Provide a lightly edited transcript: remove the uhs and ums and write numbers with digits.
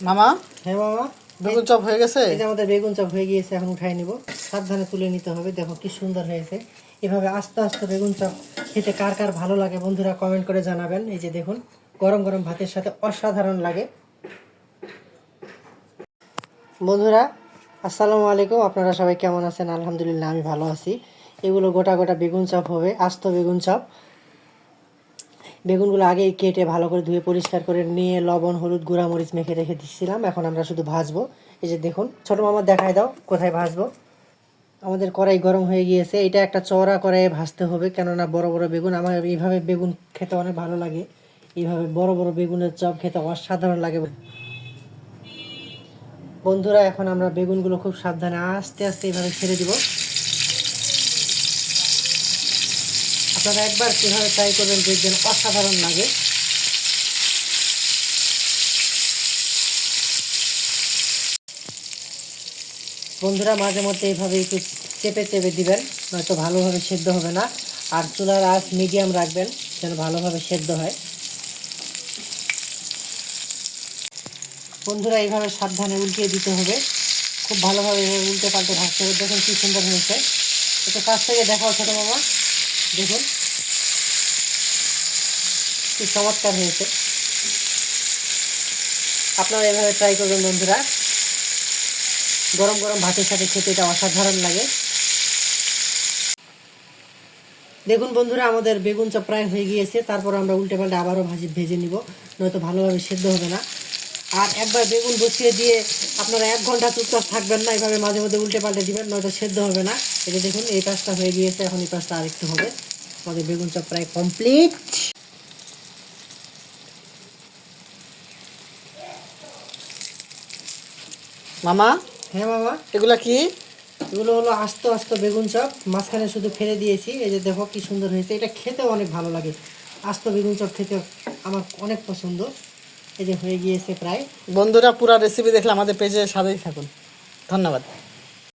মামা হ্যাঁ মামা, বেগুন চপ হয়ে গেছে। এই যে আমাদের বেগুন চপ হয়ে গিয়েছে, এখন উঠাই নিব। সাবধানে তুলে নিতে হবে। দেখো কি সুন্দর হয়েছে। এভাবে আস্তে আস্তে বেগুন চপ খেতে কার কার ভালো লাগে বন্ধুরা কমেন্ট করে জানাবেন। এই যে দেখুন, গরম গরম ভাতের সাথে অসাধারণ লাগে। বন্ধুরা আসসালামু আলাইকুম, আপনারা সবাই কেমন আছেন? আলহামদুলিল্লাহ আমি ভালো আছি। এগুলো গোটা গোটা বেগুন চপ হবে, আস্ত বেগুন চপ। বেগুনগুলো আগেই কেটে ভালো করে ধুয়ে পরিষ্কার করে নিয়ে লবণ হলুদ গুঁড়া মরিচ মেখে রেখে দিচ্ছিলাম। এখন আমরা শুধু ভাজবো। এই যে দেখুন, ছোটো মামা দেখাই দাও কোথায় ভাজবো। আমাদের কড়াই গরম হয়ে গিয়েছে। এটা একটা চওড়া কড়াইয়ে ভাজতে হবে, কেননা বড় বড় বেগুন, আমার এইভাবে বেগুন খেতে অনেক ভালো লাগে। এইভাবে বড় বড় বেগুনের চপ খেতে অসাধারণ লাগে বন্ধুরা। এখন আমরা বেগুনগুলো খুব সাবধানে আস্তে আস্তে এইভাবে ছেড়ে দিব। আপনারা একবার কীভাবে ট্রাই করবেন দেখবেন, অসাধারণ লাগে। বন্ধুরা মাঝে মধ্যে এইভাবে একটু চেপে চেপে দিবেন, নয়তো ভালোভাবে সেদ্ধ হবে না। আর চুলার আঁচ মিডিয়াম রাখবেন যেন ভালোভাবে সেদ্ধ হয়। বন্ধুরা এইভাবে সাবধানে উল্টিয়ে দিতে হবে, খুব ভালোভাবে এইভাবে উল্টে পাল্টে ভাজতে হবে। দেখুন কি সুন্দর হয়েছে। একটু কাছ থেকে দেখাও ছোটো মামা, দেখুন কি চমৎকার হয়েছে। আপনারা এভাবে ট্রাই করবেন বন্ধুরা, গরম গরম ভাতের সাথে খেতে এটা অসাধারণ লাগে। দেখুন বন্ধুরা আমাদের বেগুন চপ প্রায় হয়ে গিয়েছে। তারপর আমরা উল্টে পাল্টে আবারও ভেজে নিব, নয়তো ভালোভাবে সেদ্ধ হবে না। আর একবার বেগুন বসিয়ে দিয়ে আপনারা 1 ঘন্টা চুপচাপ থাকবেন না, এইভাবে মাঝে মধ্যে উল্টে পাল্টে দিবেন, নয়তো সেদ্ধ হবে না। এই যে দেখুন, এই পাশটা হয়ে গিয়েছে, এখন এই পাশটা আরেকটু হবে। আমাদের বেগুন চপ প্রায় কমপ্লিট। মামা হ্যাঁ মামা, এগুলা কি? এগুলো হলো আস্ত আস্ত বেগুন চপ, মাঝখানে শুধু ফেলে দিয়েছি। এই যে দেখো কি সুন্দর হয়েছে। এটা খেতেও অনেক ভালো লাগে। আস্ত বেগুন চপ খেতে আমার অনেক পছন্দ। এই যে হয়ে গিয়েছে প্রায়। বন্ধুরা পুরো রেসিপি দেখলে আমাদের পেজে সাথেই থাকুন। ধন্যবাদ।